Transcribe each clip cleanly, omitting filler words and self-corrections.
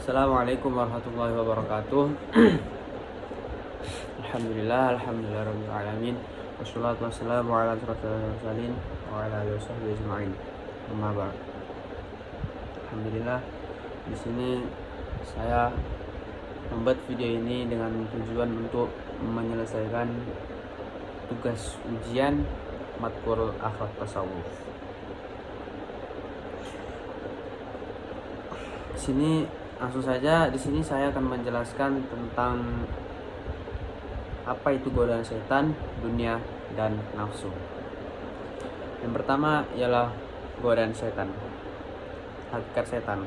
Assalamualaikum warahmatullahi wabarakatuh. Alhamdulillah rabbil alamin. Wassalatu wassalamu ala asyrofil mursalin wa ala alihi washabbihi ajmain. Amma ba'd. Alhamdulillah, di sini saya membuat video ini dengan tujuan untuk menyelesaikan tugas ujian matkul akhlak tasawuf. Langsung saja, di sini saya akan menjelaskan tentang apa itu godaan setan, dunia, dan nafsu. Yang pertama ialah godaan setan. Hakikat setan.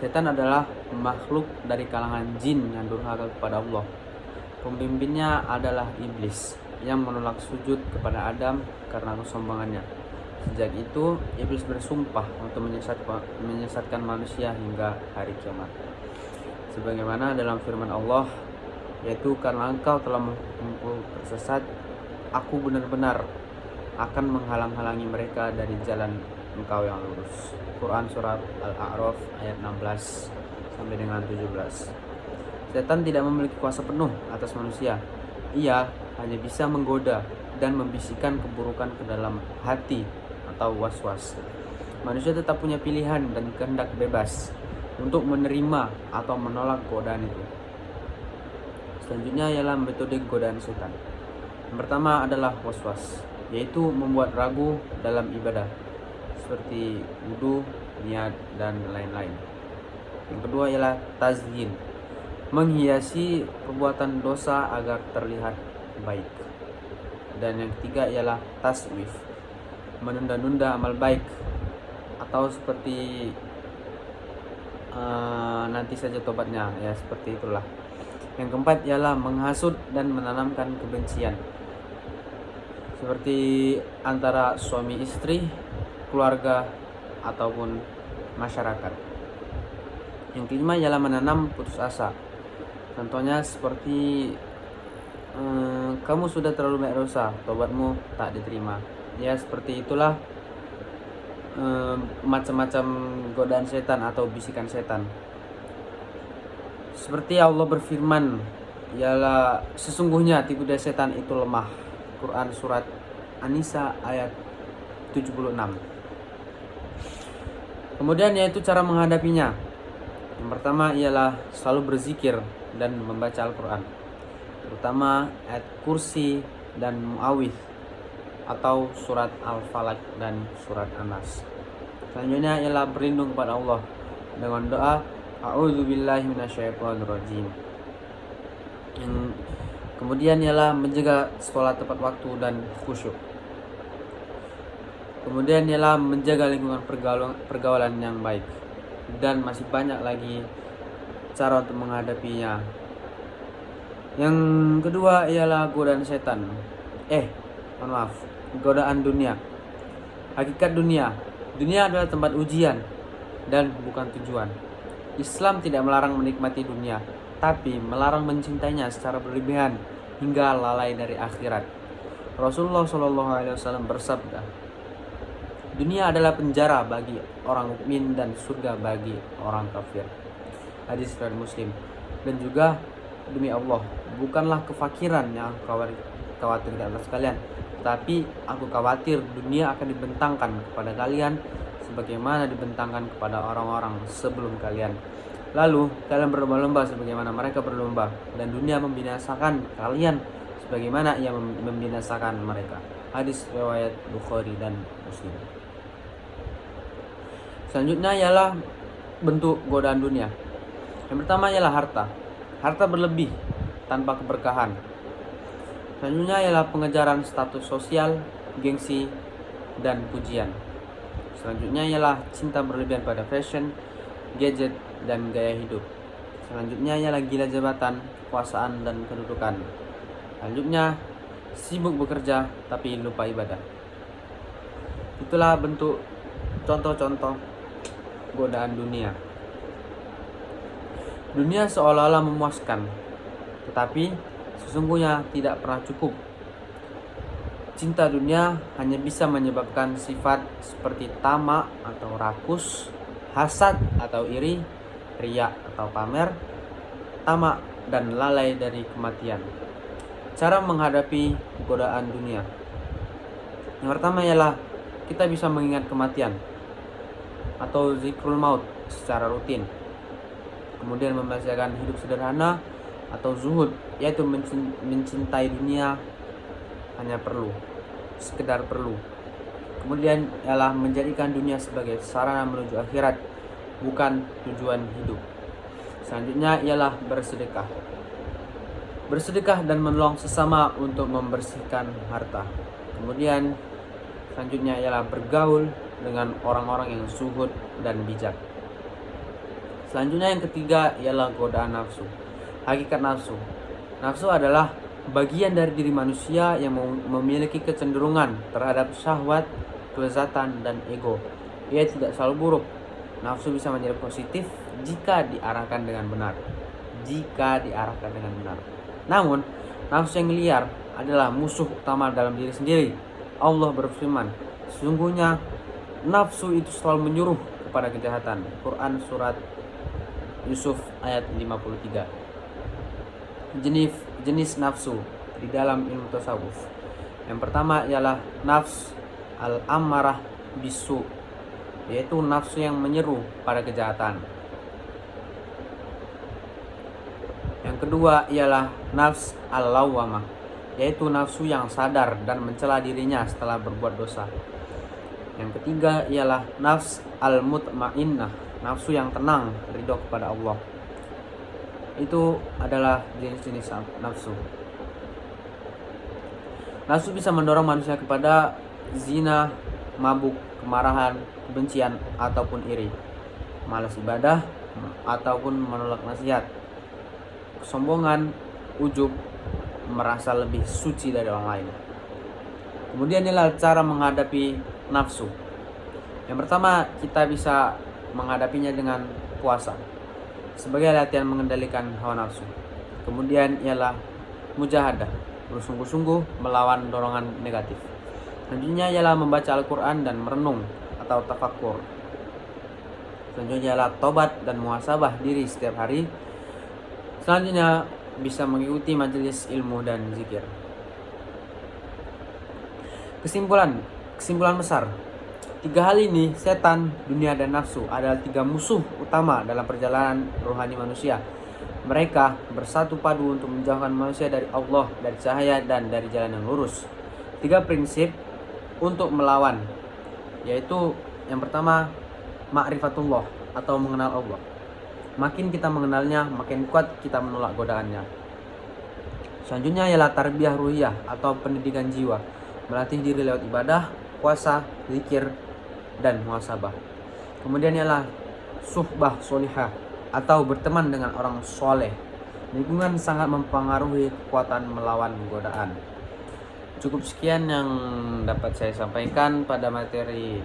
Setan adalah makhluk dari kalangan jin yang durhaka kepada Allah. Pemimpinnya adalah iblis yang menolak sujud kepada Adam karena kesombongannya. Sejak itu, iblis bersumpah untuk menyesatkan manusia hingga hari kiamat. Sebagaimana dalam firman Allah, yaitu karena engkau telah menghukumku tersesat, aku benar-benar akan menghalang-halangi mereka dari jalan engkau yang lurus. Quran Surat Al-A'raf ayat 16 sampai dengan 17. Setan tidak memiliki kuasa penuh atas manusia. Ia hanya bisa menggoda dan membisikkan keburukan ke dalam hati atau was-was. Manusia tetap punya pilihan dan kehendak bebas untuk menerima atau menolak godaan itu. Selanjutnya ialah metode godaan setan. Yang pertama adalah was-was, yaitu membuat ragu dalam ibadah seperti wudu, niat, dan lain-lain. Yang kedua ialah tazyin, menghiasi perbuatan dosa agar terlihat baik. Dan yang ketiga ialah taswif, menunda-nunda amal baik atau seperti nanti saja tobatnya, ya seperti itulah. Yang keempat ialah menghasut dan menanamkan kebencian seperti antara suami istri, keluarga, ataupun masyarakat. Yang kelima ialah menanam putus asa. Contohnya seperti kamu sudah terlalu banyak dosa, tobatmu tak diterima. Ya seperti itulah macam-macam godaan setan atau bisikan setan. Seperti Allah berfirman, ialah sesungguhnya tipu daya setan itu lemah. Quran Surat An-Nisa ayat 76. Kemudian yaitu cara menghadapinya. Yang pertama ialah selalu berzikir dan membaca Al-Quran, terutama ayat kursi dan muawwidz atau surat Al-Falaq dan surat An-Nas. Selanjutnya ialah berlindung kepada Allah dengan doa a'udzubillahi minasyaitonirrajim. Yang kemudian ialah menjaga sholat tepat waktu dan khusyuk. Kemudian ialah menjaga lingkungan pergaulan yang baik. Dan masih banyak lagi cara untuk menghadapinya. Yang kedua ialah godaan setan. Godaan dunia. Hakikat dunia. Dunia adalah tempat ujian dan bukan tujuan. Islam tidak melarang menikmati dunia, tapi melarang mencintainya secara berlebihan hingga lalai dari akhirat. Rasulullah SAW bersabda, dunia adalah penjara bagi orang mukmin dan surga bagi orang kafir. Hadis riwayat Muslim. Dan juga, demi Allah, bukanlah kefakiran yang aku khawatirkan atas kalian, tapi aku khawatir dunia akan dibentangkan kepada kalian sebagaimana dibentangkan kepada orang-orang sebelum kalian. Lalu kalian berlomba-lomba sebagaimana mereka berlomba, dan dunia membinasakan kalian sebagaimana ia membinasakan mereka. Hadis riwayat Bukhari dan Muslim. Selanjutnya ialah bentuk godaan dunia. Yang pertama ialah harta. Harta berlebih tanpa keberkahan. Selanjutnya ialah pengejaran status sosial, gengsi, dan pujian. Selanjutnya ialah cinta berlebihan pada fashion, gadget, dan gaya hidup. Selanjutnya ialah gila jabatan, kekuasaan, dan kedudukan. Selanjutnya, sibuk bekerja tapi lupa ibadah. Itulah bentuk contoh-contoh godaan dunia. Dunia seolah-olah memuaskan, tetapi sesungguhnya tidak pernah cukup. Cinta dunia hanya bisa menyebabkan sifat seperti tamak atau rakus, hasad atau iri, riya atau pamer, tamak, dan lalai dari kematian. Cara menghadapi godaan dunia. Yang pertama ialah kita bisa mengingat kematian atau zikrul maut secara rutin. Kemudian membiasakan hidup sederhana atau zuhud, yaitu mencintai dunia hanya sekedar perlu. Kemudian ialah menjadikan dunia sebagai sarana menuju akhirat, bukan tujuan hidup. Selanjutnya ialah bersedekah. Bersedekah dan menolong sesama untuk membersihkan harta. Kemudian selanjutnya ialah bergaul dengan orang-orang yang zuhud dan bijak. Selanjutnya yang ketiga ialah godaan nafsu. Hakikat nafsu. Nafsu adalah bagian dari diri manusia yang memiliki kecenderungan terhadap syahwat, kelezatan, dan ego. Ia tidak selalu buruk. Nafsu bisa menjadi positif jika diarahkan dengan benar. Namun, nafsu yang liar adalah musuh utama dalam diri sendiri. Allah berfirman, sesungguhnya nafsu itu selalu menyuruh kepada kejahatan. Quran surat Yusuf ayat 53. Jenis nafsu di dalam ilmu tasawuf. Yang pertama ialah nafs al-ammarah bisu, yaitu nafsu yang menyeru pada kejahatan. Yang kedua ialah nafs al-lawwamah, yaitu nafsu yang sadar dan mencela dirinya setelah berbuat dosa. Yang ketiga ialah nafs al-mutmainnah, nafsu yang tenang, ridho kepada Allah. Itu adalah jenis-jenis nafsu. Nafsu bisa mendorong manusia kepada zina, mabuk, kemarahan, kebencian, ataupun iri, malas ibadah, ataupun menolak nasihat, kesombongan, ujub, merasa lebih suci dari orang lain. Kemudian inilah cara menghadapi nafsu. Yang pertama, kita bisa menghadapinya dengan puasa sebagai latihan mengendalikan hawa nafsu. Kemudian ialah mujahadah, bersungguh-sungguh melawan dorongan negatif. Selanjutnya ialah membaca Al-Quran dan merenung atau tafakkur. Selanjutnya ialah tobat dan muhasabah diri setiap hari. Selanjutnya bisa mengikuti majelis ilmu dan zikir. Kesimpulan besar. 3 hal ini, setan, dunia, dan nafsu, adalah 3 musuh utama dalam perjalanan rohani manusia. Mereka bersatu padu untuk menjauhkan manusia dari Allah, dari cahaya, dan dari jalan yang lurus. 3 prinsip untuk melawan, yaitu yang pertama, ma'rifatullah atau mengenal Allah. Makin kita mengenalnya, makin kuat kita menolak godaannya. Selanjutnya ialah tarbiyah ruhiyah atau pendidikan jiwa, melatih diri lewat ibadah, puasa, zikir, dan muhasabah. Kemudian ialah suhbah solihah atau berteman dengan orang soleh. Lingkungan sangat mempengaruhi kekuatan melawan godaan. Cukup sekian yang dapat saya sampaikan pada materi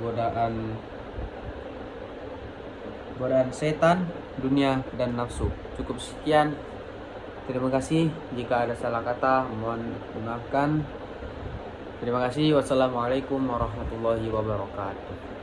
godaan setan, dunia, dan nafsu. Cukup sekian. Terima kasih. Jika ada salah kata, mohon dimaafkan. Terima kasih. Wassalamualaikum warahmatullahi wabarakatuh.